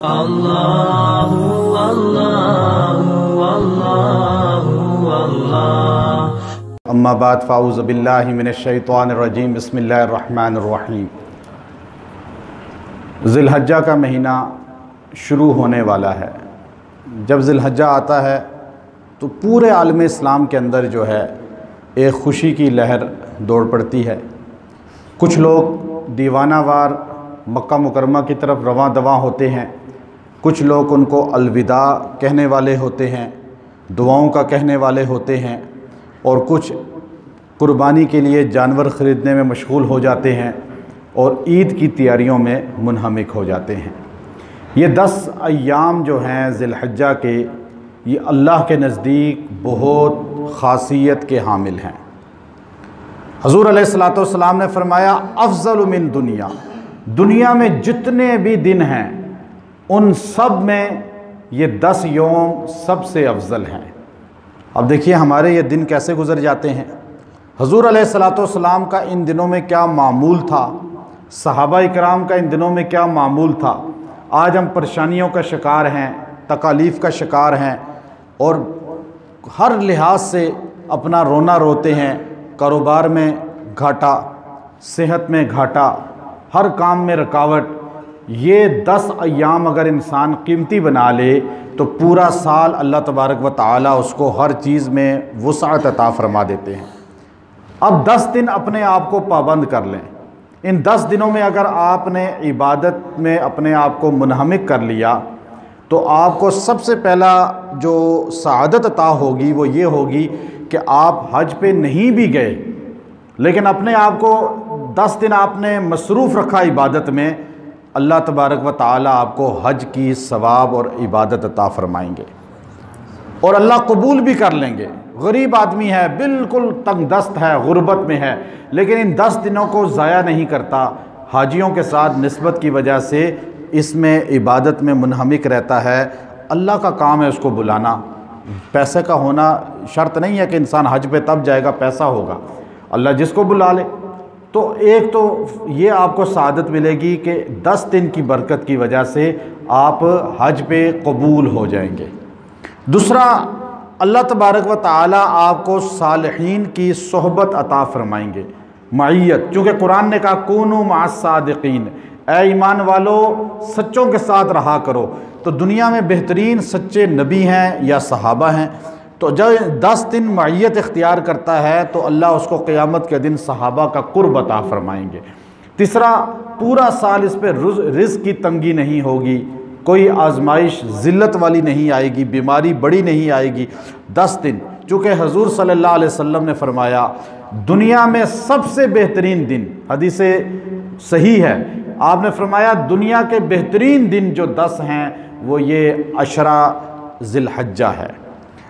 اللہ اللہ اللہ اللہ اما بعد فاعوذ باللہ من الشیطان الرجیم بسم اللہ الرحمن الرحیم۔ ذی الحجہ کا مہینہ شروع ہونے والا ہے۔ جب ذی الحجہ آتا ہے تو پورے عالم اسلام کے اندر جو ہے ایک خوشی کی لہر دوڑ پڑتی ہے۔ کچھ لوگ دیوانہ وار مکہ مکرمہ کی طرف رواں دواں ہوتے ہیں، کچھ لوگ ان کو الوداع کہنے والے ہوتے ہیں، دعاؤں کا کہنے والے ہوتے ہیں، اور کچھ قربانی کے لیے جانور خریدنے میں مشغول ہو جاتے ہیں اور عید کی تیاریوں میں منہمک ہو جاتے ہیں۔ یہ 10 ایام جو ہیں ذی الحجہ کے، یہ اللہ کے نزدیک بہت خاصیت کے حامل ہیں۔ حضور علیہ الصلوۃ والسلام نے فرمایا افضل من دنیا میں جتنے بھی دن ہیں ان سب میں یہ 10 یوم سب سے افضل ہیں۔ اب دیکھیے ہمارے یہ دن کیسے گزر جاتے ہیں۔ حضور علیہ الصلوۃ والسلام کا ان دنوں میں کیا معمول تھا، صحابہ اکرام کا ان دنوں میں کیا معمول تھا۔ آج ہم پریشانیوں کا شکار ہیں، تکالیف کا شکار ہیں، اور ہر لحاظ سے اپنا رونا روتے ہیں۔ کاروبار میں گھاٹا، صحت میں گھاٹا، ہر کام میں رکاوٹ۔ یہ 10 ایام اگر انسان قیمتی بنا لے تو پورا سال اللہ تبارک و تعالیٰ اس کو ہر چیز میں وسعت عطا فرما دیتے ہیں۔ اب 10 دن اپنے آپ کو پابند کر لیں۔ ان 10 دنوں میں اگر آپ نے عبادت میں اپنے آپ کو منہمک کر لیا تو آپ کو سب سے پہلا جو سعادت عطا ہوگی وہ یہ ہوگی کہ آپ حج پہ نہیں بھی گئے، لیکن اپنے آپ کو 10 دن آپ نے مصروف رکھا عبادت میں، اللہ تبارک و تعالیٰ آپ کو حج کی ثواب اور عبادت عطا فرمائیں گے، اور اللہ قبول بھی کر لیں گے۔ غریب آدمی ہے، بالکل تنگ دست ہے، غربت میں ہے، لیکن ان 10 دنوں کو ضائع نہیں کرتا۔ حاجیوں کے ساتھ نسبت کی وجہ سے اس میں عبادت میں منہمک رہتا ہے۔ اللہ کا کام ہے اس کو بلانا۔ پیسے کا ہونا شرط نہیں ہے کہ انسان حج پہ تب جائے گا پیسہ ہوگا، اللہ جس کو بلا لے۔ تو ایک تو یہ آپ کو سعادت ملے گی کہ 10 دن کی برکت کی وجہ سے آپ حج پہ قبول ہو جائیں گے۔ دوسرا، اللہ تبارک و تعالیٰ آپ کو صالحین کی صحبت عطا فرمائیں گے، معیت، چونکہ قرآن نے کہا کونوا مع الصادقین، اے ایمان والو سچوں کے ساتھ رہا کرو۔ تو دنیا میں بہترین سچے نبی ہیں یا صحابہ ہیں، تو جب 10 دن معیت اختیار کرتا ہے تو اللہ اس کو قیامت کے دن صحابہ کا قرب عطا فرمائیں گے۔ تیسرا، پورا سال اس پہ رزق کی تنگی نہیں ہوگی، کوئی آزمائش ذلت والی نہیں آئے گی، بیماری بڑی نہیں آئے گی۔ 10 دن، چونکہ حضور صلی اللہ علیہ وسلم نے فرمایا دنیا میں سب سے بہترین دن، حدیث صحیح ہے، آپ نے فرمایا دنیا کے بہترین دن جو 10 ہیں وہ یہ 10 ذی الحجہ ہے۔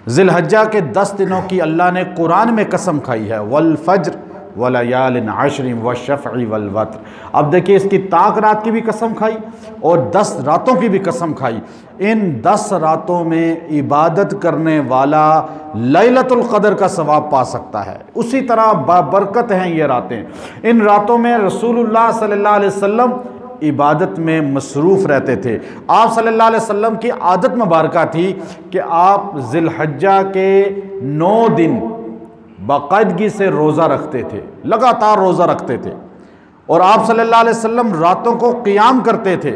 ذی الحجہ کے 10 دنوں کی اللہ نے قرآن میں قسم کھائی ہے، والفجر ولیال عشر والشفع والوتر۔ اب دیکھیں اس کی طاق رات کی بھی قسم کھائی اور 10 راتوں کی بھی قسم کھائی۔ ان 10 راتوں میں عبادت کرنے والا لیلۃ القدر کا ثواب پا سکتا ہے۔ اسی طرح بابرکت ہیں یہ راتیں۔ ان راتوں میں رسول اللہ صلی اللہ علیہ وسلم عبادت میں مصروف رہتے تھے۔ آپ صلی اللہ علیہ وسلم کی عادت مبارکہ تھی کہ آپ ذی الحجہ کے 9 دن باقاعدگی سے روزہ رکھتے تھے، لگاتار روزہ رکھتے تھے، اور آپ صلی اللہ علیہ وسلم راتوں کو قیام کرتے تھے۔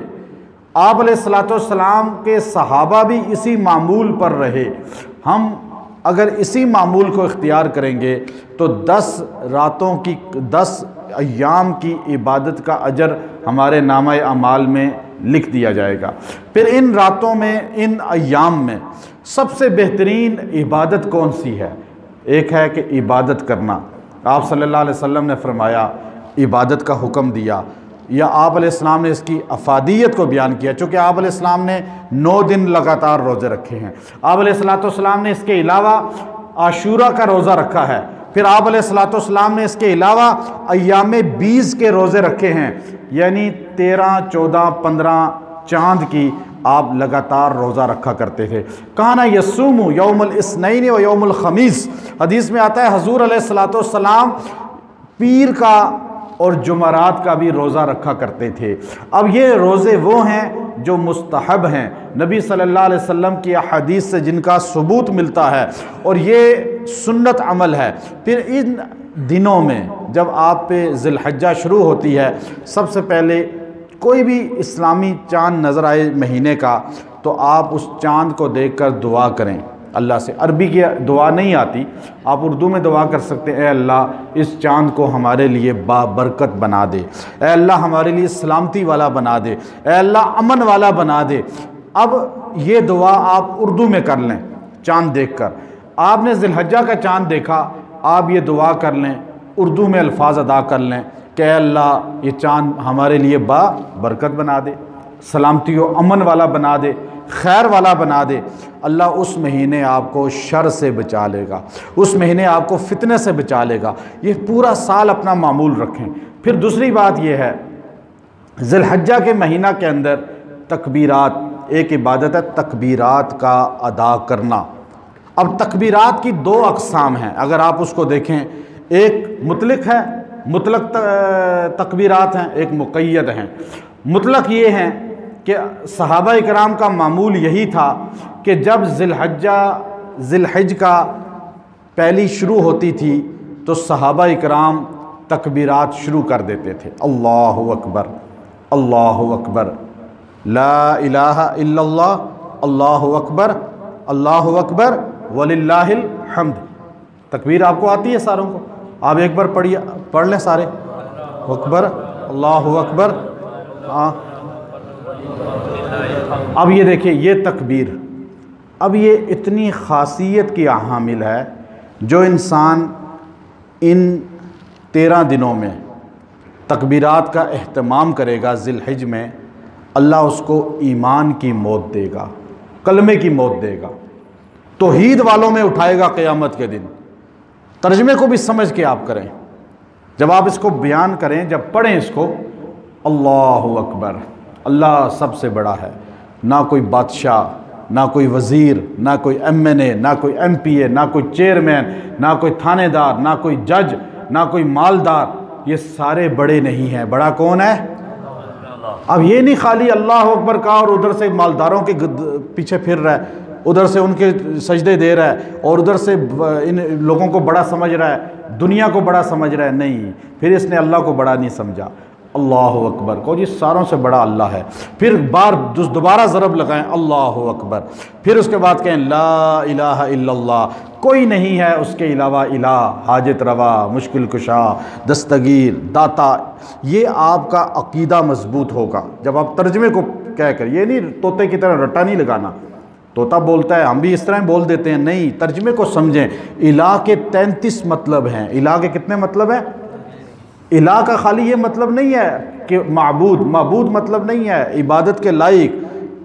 آپ علیہ الصلوۃ والسلام کے صحابہ بھی اسی معمول پر رہے۔ ہم اگر اسی معمول کو اختیار کریں گے تو 10 راتوں کی 10 ایام کی عبادت کا اجر ہمارے نامہ اعمال میں لکھ دیا جائے گا۔ پھر ان راتوں میں، ان ایام میں سب سے بہترین عبادت کون سی ہے؟ ایک ہے کہ عبادت کرنا۔ آپ صلی اللہ علیہ وسلم نے فرمایا، عبادت کا حکم دیا، یا آپ علیہ السلام نے اس کی افادیت کو بیان کیا، چونکہ آپ علیہ السلام نے 9 دن لگاتار روزے رکھے ہیں۔ آپ علیہ السلام نے اس کے علاوہ عاشورہ کا روزہ رکھا ہے، پھر آپ علیہ السلام نے اس کے علاوہ ایام 20 کے روزے رکھے ہیں، یعنی 13، 14، 15 چاند کی آپ لگاتار روزہ رکھا کرتے تھے۔ کانا یصوم یوم الاثنین و یوم الخمیس، حدیث میں آتا ہے حضور علیہ السلام پیر کا اور جمعرات کا بھی روزہ رکھا کرتے تھے۔ اب یہ روزے وہ ہیں جو مستحب ہیں، نبی صلی اللہ علیہ وسلم کی احادیث سے جن کا ثبوت ملتا ہے، اور یہ سنت عمل ہے۔ پھر ان دنوں میں جب آپ پہ ذی الحجہ شروع ہوتی ہے، سب سے پہلے کوئی بھی اسلامی چاند نظر آئے مہینے کا تو آپ اس چاند کو دیکھ کر دعا کریں اللہ سے۔ عربی کی دعا نہیں آتی، آپ اردو میں دعا کر سکتے ہیں، اے اللہ اس چاند کو ہمارے لیے بابرکت بنا دے، اے اللہ ہمارے لیے سلامتی والا بنا دے، اے اللہ امن والا بنا دے۔ اب یہ دعا آپ اردو میں کر لیں چاند دیکھ کر۔ آپ نے ذی الحجہ کا چاند دیکھا، آپ یہ دعا کر لیں، اردو میں الفاظ ادا کر لیں کہ اے اللہ یہ چاند ہمارے لیے برکت بنا دے، سلامتی و امن والا بنا دے، خیر والا بنا دے۔ اللہ اس مہینے آپ کو شر سے بچا لے گا، اس مہینے آپ کو فتنے سے بچا لے گا۔ یہ پورا سال اپنا معمول رکھیں۔ پھر دوسری بات یہ ہے، ذی الحجہ کے مہینہ کے اندر تکبیرات، ایک عبادت ہے تکبیرات کا ادا کرنا۔ اب تکبیرات کی دو اقسام ہیں، اگر آپ اس کو دیکھیں، ایک مطلق ہے، مطلق تکبیرات ہیں، ایک مقید ہیں۔ مطلق یہ ہیں کہ صحابہ اکرام کا معمول یہی تھا کہ جب ذی الحج کا پہلی شروع ہوتی تھی تو صحابہ اکرام تکبیرات شروع کر دیتے تھے، اللہ اکبر، اللہ اکبر، لا الہ الا اللہ، اللہ اکبر، اللہ اکبر وللہ الحمد۔ تکبیر آپ کو آتی ہے ساروں کو؟ آپ ایک بار پڑھ لیں سارے، اکبر، اللہ اکبر۔ اب یہ دیکھیں، یہ تکبیر، اب یہ اتنی خاصیت کی حامل ہے، جو انسان ان 13 دنوں میں تکبیرات کا اہتمام کرے گا ذی الحج میں، اللہ اس کو ایمان کی موت دے گا، کلمے کی موت دے گا، توحید والوں میں اٹھائے گا قیامت کے دن۔ ترجمے کو بھی سمجھ کے آپ کریں، جب آپ اس کو بیان کریں، جب پڑھیں اس کو، اللہ اکبر، اللہ سب سے بڑا ہے، نہ کوئی بادشاہ، نہ کوئی وزیر، نہ کوئی ایم این اے، نہ کوئی ایم پی اے، نہ کوئی چیئرمین، نہ کوئی تھانے دار، نہ کوئی جج، نہ کوئی مالدار، یہ سارے بڑے نہیں ہیں، بڑا کون ہے؟ اب یہ نہیں خالی اللہ اکبر کہا اور ادھر سے مالداروں کے پیچھے پھر رہا ہے، ادھر سے ان کے سجدے دے رہا ہے، اور ادھر سے ان لوگوں کو بڑا سمجھ رہا ہے، دنیا کو بڑا سمجھ رہا ہے۔ نہیں، پھر اس نے اللہ کو بڑا نہیں سمجھا۔ اللہ اکبر کو جی ساروں سے بڑا اللہ ہے، پھر دوبارہ ضرب لگائیں اللہ اکبر، پھر اس کے بعد کہیں لا الہ الا اللہ، کوئی نہیں ہے اس کے علاوہ الہ، حاجت روا، مشکل کشا، دستگیر، داتا۔ یہ آپ کا عقیدہ مضبوط ہوگا جب آپ ترجمے کو کہہ کر، یہ نہیں طوطے کی طرح رٹا نہیں لگانا، طوطا بولتا ہے ہم بھی اس طرح بول دیتے ہیں، نہیں، ترجمے کو سمجھیں۔ الہ کے 33 مطلب ہیں۔ الہ کے کتنے مطلب ہیں؟ الہ کا خالی یہ مطلب نہیں ہے کہ معبود مطلب نہیں ہے عبادت کے لائق،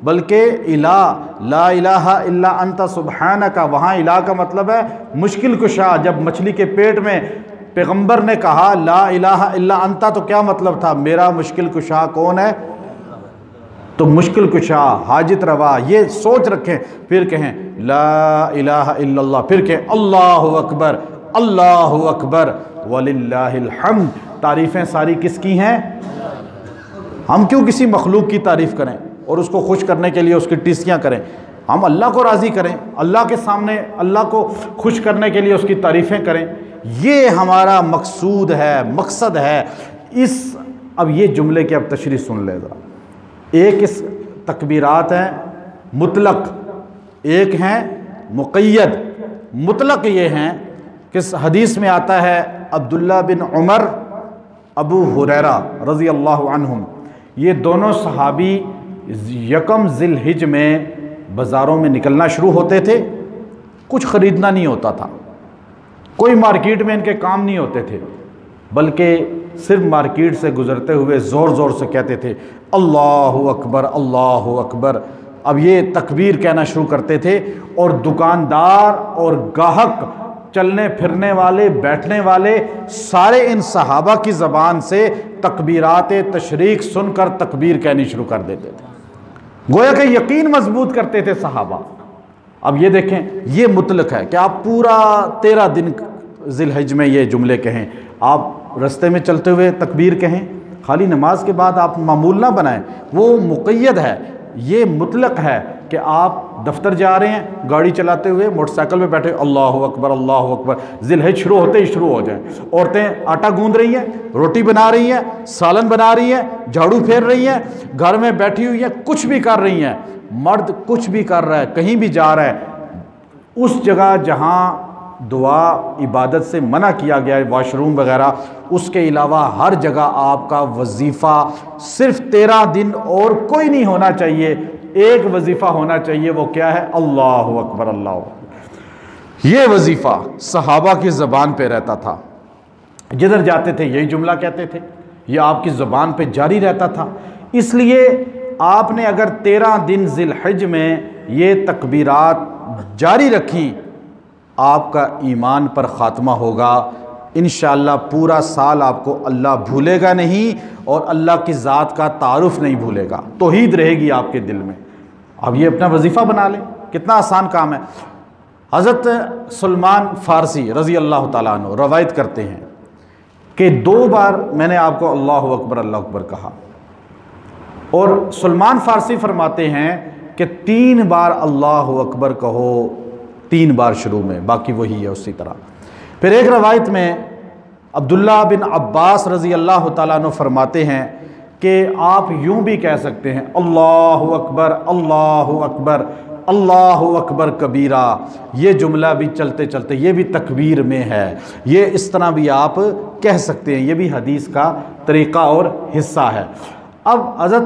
بلکہ الہ، لا الہ الا انت سبحانک، وہاں الہ کا مطلب ہے مشکل کشا۔ جب مچھلی کے پیٹ میں پیغمبر نے کہا لا الہ الا انت تو کیا مطلب تھا؟ میرا مشکل کشا کون ہے؟ تو مشکل کشا، حاجت روا، یہ سوچ رکھیں، پھر کہیں لا الہ الا اللہ، پھر کہیں اللہ اکبر، اللہ اکبر وللہ الحمد۔ تعریفیں ساری کس کی ہیں؟ ہم کیوں کسی مخلوق کی تعریف کریں اور اس کو خوش کرنے کے لیے اس کی ٹیسیاں کریں؟ ہم اللہ کو راضی کریں، اللہ کے سامنے اللہ کو خوش کرنے کے لیے اس کی تعریفیں کریں۔ یہ ہمارا مقصود ہے، مقصد ہے۔ اب یہ جملے کی اب تشریح سن لے ذرا۔ ایک اس تکبیرات ہیں مطلق، ایک ہیں مقید۔ مطلق یہ ہیں کہ حدیث میں آتا ہے عبداللہ بن عمر، ابو ہریرہ رضی اللہ عنہم، یہ دونوں صحابی یکم ذی الحج میں بازاروں میں نکلنا شروع ہوتے تھے۔ کچھ خریدنا نہیں ہوتا تھا، کوئی مارکیٹ میں ان کے کام نہیں ہوتے تھے، بلکہ صرف مارکیٹ سے گزرتے ہوئے زور زور سے کہتے تھے اللہ اکبر، اللہ اکبر۔ اب یہ تکبیر کہنا شروع کرتے تھے، اور دکاندار اور گاہک، چلنے پھرنے والے، بیٹھنے والے، سارے ان صحابہ کی زبان سے تکبیرات تشریق سن کر تکبیر کہنی شروع کر دیتے تھے، گویا کہ یقین مضبوط کرتے تھے صحابہ۔ اب یہ دیکھیں، یہ مطلق ہے کہ آپ پورا 13 دن ذی الحج میں یہ جملے کہیں، آپ رستے میں چلتے ہوئے تکبیر کہیں، خالی نماز کے بعد آپ معمول نہ بنائیں۔ وہ مقید ہے، یہ مطلق ہے کہ آپ دفتر جا رہے ہیں گاڑی چلاتے ہوئے، موٹر سائیکل پہ بیٹھے اللہ اکبر اللہ اکبر، ذی الحج شروع ہوتے ہی شروع ہو جائیں۔ عورتیں آٹا گوندھ رہی ہیں، روٹی بنا رہی ہیں، سالن بنا رہی ہیں، جھاڑو پھیر رہی ہیں، گھر میں بیٹھی ہوئی ہیں، کچھ بھی کر رہی ہیں، مرد کچھ بھی کر رہا ہے، کہیں بھی جا رہا ہے، اس جگہ جہاں دعا عبادت سے منع کیا گیا ہے، واش روم وغیرہ، اس کے علاوہ ہر جگہ آپ کا وظیفہ صرف 13 دن اور کوئی نہیں ہونا چاہیے، ایک وظیفہ ہونا چاہیے، وہ کیا ہے؟ اللہ اکبر اللہ اکبر۔ یہ وظیفہ صحابہ کی زبان پہ رہتا تھا، جدھر جاتے تھے یہی جملہ کہتے تھے، یہ آپ کی زبان پہ جاری رہتا تھا۔ اس لیے آپ نے اگر 13 دن ذی الحج میں یہ تکبیرات جاری رکھی، آپ کا ایمان پر خاتمہ ہوگا، انشاءاللہ پورا سال آپ کو اللہ بھولے گا نہیں، اور اللہ کی ذات کا تعارف نہیں بھولے گا، توحید رہے گی آپ کے دل میں۔ اب یہ اپنا وظیفہ بنا لیں، کتنا آسان کام ہے۔ حضرت سلمان فارسی رضی اللہ تعالیٰ عنہ روایت کرتے ہیں کہ 2 بار میں نے آپ کو اللہ اکبر اللہ اکبر کہا، اور سلمان فارسی فرماتے ہیں کہ 3 بار اللہ اکبر کہو، 3 بار شروع میں، باقی وہی ہے اسی طرح۔ پھر ایک روایت میں عبداللہ بن عباس رضی اللہ تعالیٰ عنہ فرماتے ہیں کہ آپ یوں بھی کہہ سکتے ہیں اللہ اکبر اللہ اکبر اللہ اکبر کبیرہ، یہ جملہ بھی چلتے چلتے یہ بھی تکبیر میں ہے، یہ اس طرح بھی آپ کہہ سکتے ہیں، یہ بھی حدیث کا طریقہ اور حصہ ہے۔ اب حضرت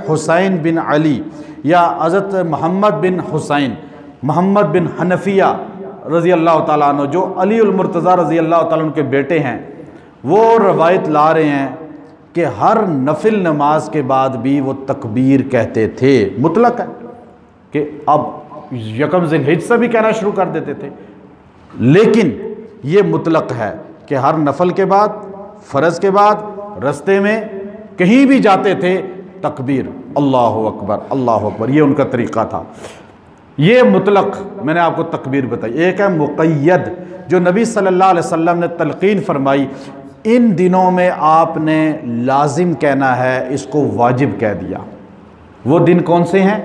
حسین بن علی یا حضرت محمد بن حسین محمد بن حنفیہ رضی اللہ تعالیٰ عنہ، جو علی المرتضیٰ رضی اللہ تعالیٰ عنہ کے بیٹے ہیں، وہ روایت لا رہے ہیں کہ ہر نفل نماز کے بعد بھی وہ تکبیر کہتے تھے۔ مطلق ہے کہ اب یکم ذی الحج سے بھی کہنا شروع کر دیتے تھے، لیکن یہ مطلق ہے کہ ہر نفل کے بعد، فرض کے بعد، رستے میں کہیں بھی جاتے تھے، تکبیر اللہ اکبر اللہ اکبر، یہ ان کا طریقہ تھا۔ یہ مطلق میں نے آپ کو تکبیر بتائی۔ ایک ہے مقید، جو نبی صلی اللہ علیہ وسلم نے تلقین فرمائی، ان دنوں میں آپ نے لازم کہنا ہے، اس کو واجب کہہ دیا۔ وہ دن کون سے ہیں؟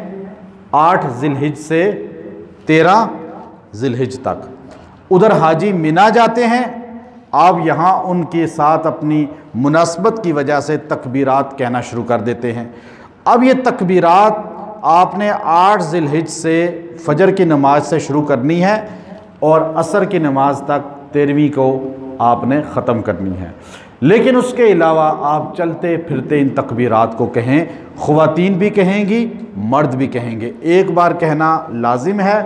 8 ذی الحج سے 13 ذی الحج تک۔ ادھر حاجی مینا جاتے ہیں، آپ یہاں ان کے ساتھ اپنی مناسبت کی وجہ سے تکبیرات کہنا شروع کر دیتے ہیں۔ اب یہ تکبیرات آپ نے 8 ذی الحج سے فجر کی نماز سے شروع کرنی ہے، اور عصر کی نماز تک 13ویں کو آپ نے ختم کرنی ہے۔ لیکن اس کے علاوہ آپ چلتے پھرتے ان تکبیرات کو کہیں، خواتین بھی کہیں گی، مرد بھی کہیں گے۔ 1 بار کہنا لازم ہے،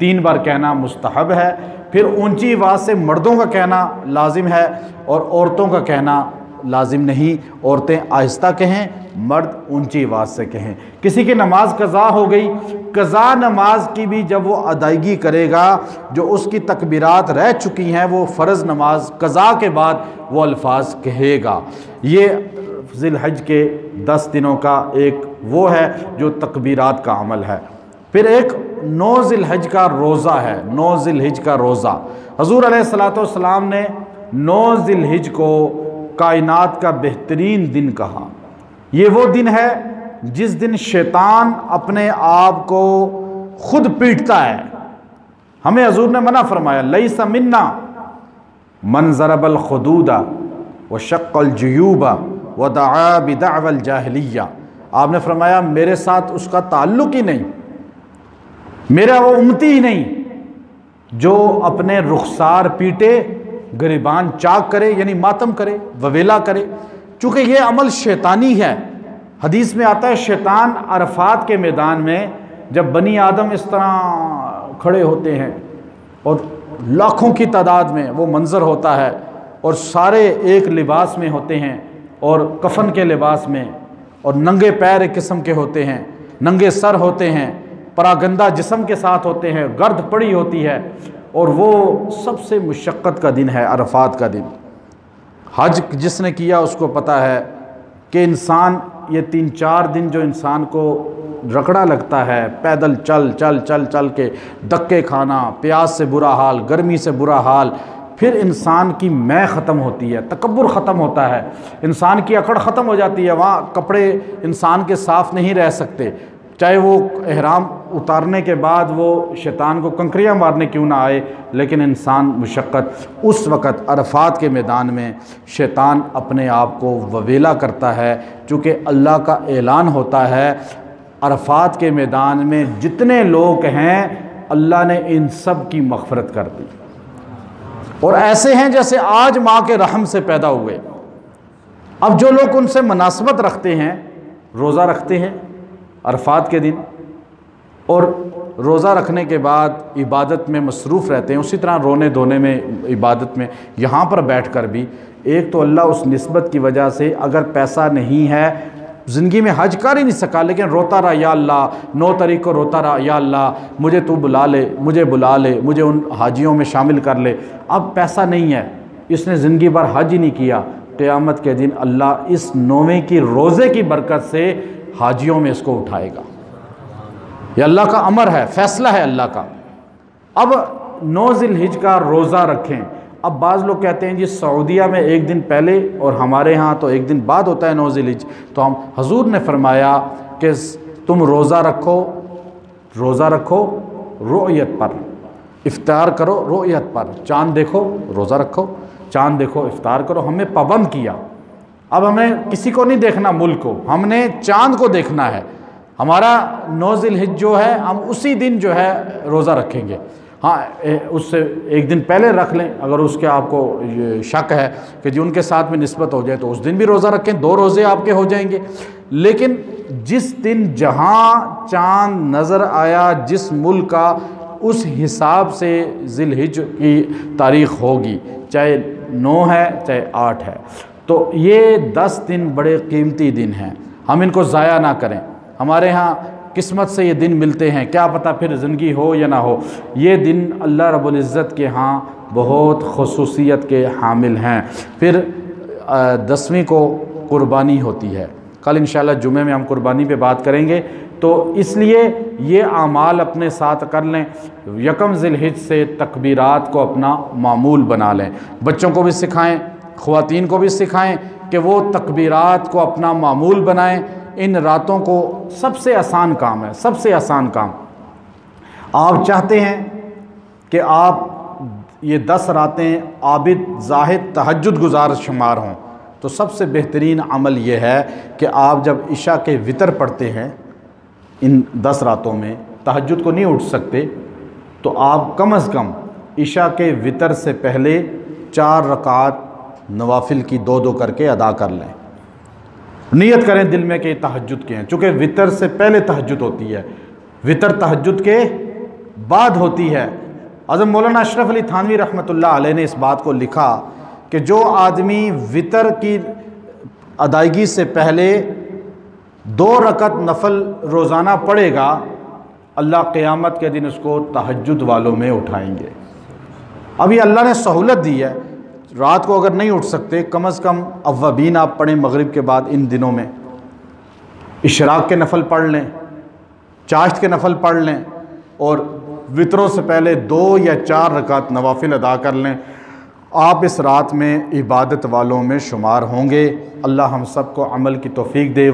3 بار کہنا مستحب ہے، پھر اونچی آواز سے مردوں کا کہنا لازم ہے اور عورتوں کا کہنا لازم نہیں۔ عورتیں آہستہ کہیں، مرد اونچی آواز سے کہیں۔ کسی کی نماز قضا ہو گئی، قضا نماز کی بھی جب وہ ادائیگی کرے گا، جو اس کی تکبیرات رہ چکی ہیں، وہ فرض نماز قضا کے بعد وہ الفاظ کہے گا۔ یہ ذی الحج کے 10 دنوں کا ایک وہ ہے جو تکبیرات کا عمل ہے۔ پھر ایک 9 ذی الحج کا روزہ ہے، 9 ذی الحج کا روزہ۔ حضور علیہ السلام نے 9 ذی الحج کو کائنات کا بہترین دن کہا۔ یہ وہ دن ہے جس دن شیطان اپنے آپ کو خود پیٹتا ہے۔ ہمیں حضور نے منع فرمایا، لیس منا من ضرب الخدود وشق الجیوب ودعا بدعوى الجاہلیہ۔ آپ نے فرمایا میرے ساتھ اس کا تعلق ہی نہیں، میرا وہ امتی ہی نہیں جو اپنے رخسار پیٹے، گریبان چاک کرے، یعنی ماتم کرے، وویلا کرے، چونکہ یہ عمل شیطانی ہے۔ حدیث میں آتا ہے شیطان عرفات کے میدان میں جب بنی آدم اس طرح کھڑے ہوتے ہیں اور لاکھوں کی تعداد میں وہ منظر ہوتا ہے، اور سارے ایک لباس میں ہوتے ہیں اور کفن کے لباس میں، اور ننگے پیر ایک قسم کے ہوتے ہیں، ننگے سر ہوتے ہیں، پراگندہ جسم کے ساتھ ہوتے ہیں، گرد پڑی ہوتی ہے، اور وہ سب سے مشقت کا دن ہے عرفات کا دن۔ حج جس نے کیا اس کو پتہ ہے کہ انسان یہ 3-4 دن جو انسان کو رگڑا لگتا ہے، پیدل چل چل چل چل کے، دھکے کھانا، پیاس سے برا حال، گرمی سے برا حال، پھر انسان کی میں ختم ہوتی ہے، تکبر ختم ہوتا ہے، انسان کی اکڑ ختم ہو جاتی ہے، وہاں کپڑے انسان کے صاف نہیں رہ سکتے، چاہے وہ احرام اتارنے کے بعد وہ شیطان کو کنکریاں مارنے کیوں نہ آئے، لیکن انسان مشقت اس وقت عرفات کے میدان میں شیطان اپنے آپ کو وویلا کرتا ہے، چونکہ اللہ کا اعلان ہوتا ہے عرفات کے میدان میں جتنے لوگ ہیں اللہ نے ان سب کی مغفرت کر دی، اور ایسے ہیں جیسے آج ماں کے رحم سے پیدا ہوئے۔ اب جو لوگ ان سے مناسبت رکھتے ہیں، روزہ رکھتے ہیں عرفات کے دن، اور روزہ رکھنے کے بعد عبادت میں مصروف رہتے ہیں، اسی طرح رونے دھونے میں، عبادت میں، یہاں پر بیٹھ کر بھی ایک تو اللہ اس نسبت کی وجہ سے اگر پیسہ نہیں ہے، زندگی میں حج کر ہی نہیں سکا، لیکن روتا رہا یا اللہ، 9 تاریخ کو روتا رہا یا اللہ مجھے تو بلا لے، مجھے بلا لے، مجھے ان حاجیوں میں شامل کر لے۔ اب پیسہ نہیں ہے، اس نے زندگی بھر حج ہی نہیں کیا، قیامت کے دن اللہ اس 9ویں کی روزے کی برکت سے حاجیوں میں اس کو اٹھائے گا۔ یہ اللہ کا امر ہے، فیصلہ ہے اللہ کا۔ اب 9 ذی الحجہ کا روزہ رکھیں۔ اب بعض لوگ کہتے ہیں جی سعودیہ میں ایک دن پہلے اور ہمارے ہاں تو ایک دن بعد ہوتا ہے 9 ذی الحجہ، تو ہم حضور نے فرمایا کہ تم روزہ رکھو رؤیت پر، افطار کرو رؤیت پر، چاند دیکھو روزہ رکھو، چاند دیکھو افطار کرو۔ ہمیں پابند کیا، اب ہمیں کسی کو نہیں دیکھنا، ملک کو، ہم نے چاند کو دیکھنا ہے۔ ہمارا 9 ذی الحجہ جو ہے ہم اسی دن جو ہے روزہ رکھیں گے۔ ہاں اس سے ایک دن پہلے رکھ لیں اگر اس کے آپ کو شک ہے کہ جی ان کے ساتھ میں نسبت ہو جائے تو اس دن بھی روزہ رکھیں، 2 روزے آپ کے ہو جائیں گے۔ لیکن جس دن جہاں چاند نظر آیا جس ملک کا، اس حساب سے ذی الحجہ کی تاریخ ہوگی، چاہے 9 ہے چاہے 8 ہے۔ تو یہ 10 دن بڑے قیمتی دن ہیں، ہم ان کو ضائع نہ کریں۔ ہمارے ہاں قسمت سے یہ دن ملتے ہیں، کیا پتہ پھر زندگی ہو یا نہ ہو۔ یہ دن اللہ رب العزت کے ہاں بہت خصوصیت کے حامل ہیں۔ پھر 10ویں کو قربانی ہوتی ہے، کل انشاءاللہ جمعے میں ہم قربانی پہ بات کریں گے، تو اس لیے یہ اعمال اپنے ساتھ کر لیں۔ 1 ذی الحجہ سے تکبیرات کو اپنا معمول بنا لیں، بچوں کو بھی سکھائیں، خواتین کو بھی سکھائیں کہ وہ تکبیرات کو اپنا معمول بنائیں۔ ان راتوں کو سب سے آسان کام ہے، سب سے آسان کام۔ آپ چاہتے ہیں کہ آپ یہ 10 راتیں عابد زاہد تہجد گزار شمار ہوں، تو سب سے بہترین عمل یہ ہے کہ آپ جب عشاء کے وتر پڑھتے ہیں ان 10 راتوں میں، تہجد کو نہیں اٹھ سکتے، تو آپ کم از کم عشاء کے وتر سے پہلے 4 رکعات نوافل کی 2 کر کے ادا کر لیں۔ نیت کریں دل میں کہ تہجد کے ہیں، چونکہ وتر سے پہلے تہجد ہوتی ہے، وتر تہجد کے بعد ہوتی ہے۔ حضرت مولانا اشرف علی تھانوی رحمۃ اللہ علیہ نے اس بات کو لکھا کہ جو آدمی وتر کی ادائیگی سے پہلے 2 رکعت نفل روزانہ پڑھے گا، اللہ قیامت کے دن اس کو تہجد والوں میں اٹھائیں گے۔ ابھی اللہ نے سہولت دی ہے، رات کو اگر نہیں اٹھ سکتے کم از کم اوابین آپ پڑھیں مغرب کے بعد ان دنوں میں، اشراق کے نفل پڑھ لیں، چاشت کے نفل پڑھ لیں، اور وتروں سے پہلے 2 یا 4 رکعت نوافل ادا کر لیں۔ آپ اس رات میں عبادت والوں میں شمار ہوں گے۔ اللہ ہم سب کو عمل کی توفیق دے۔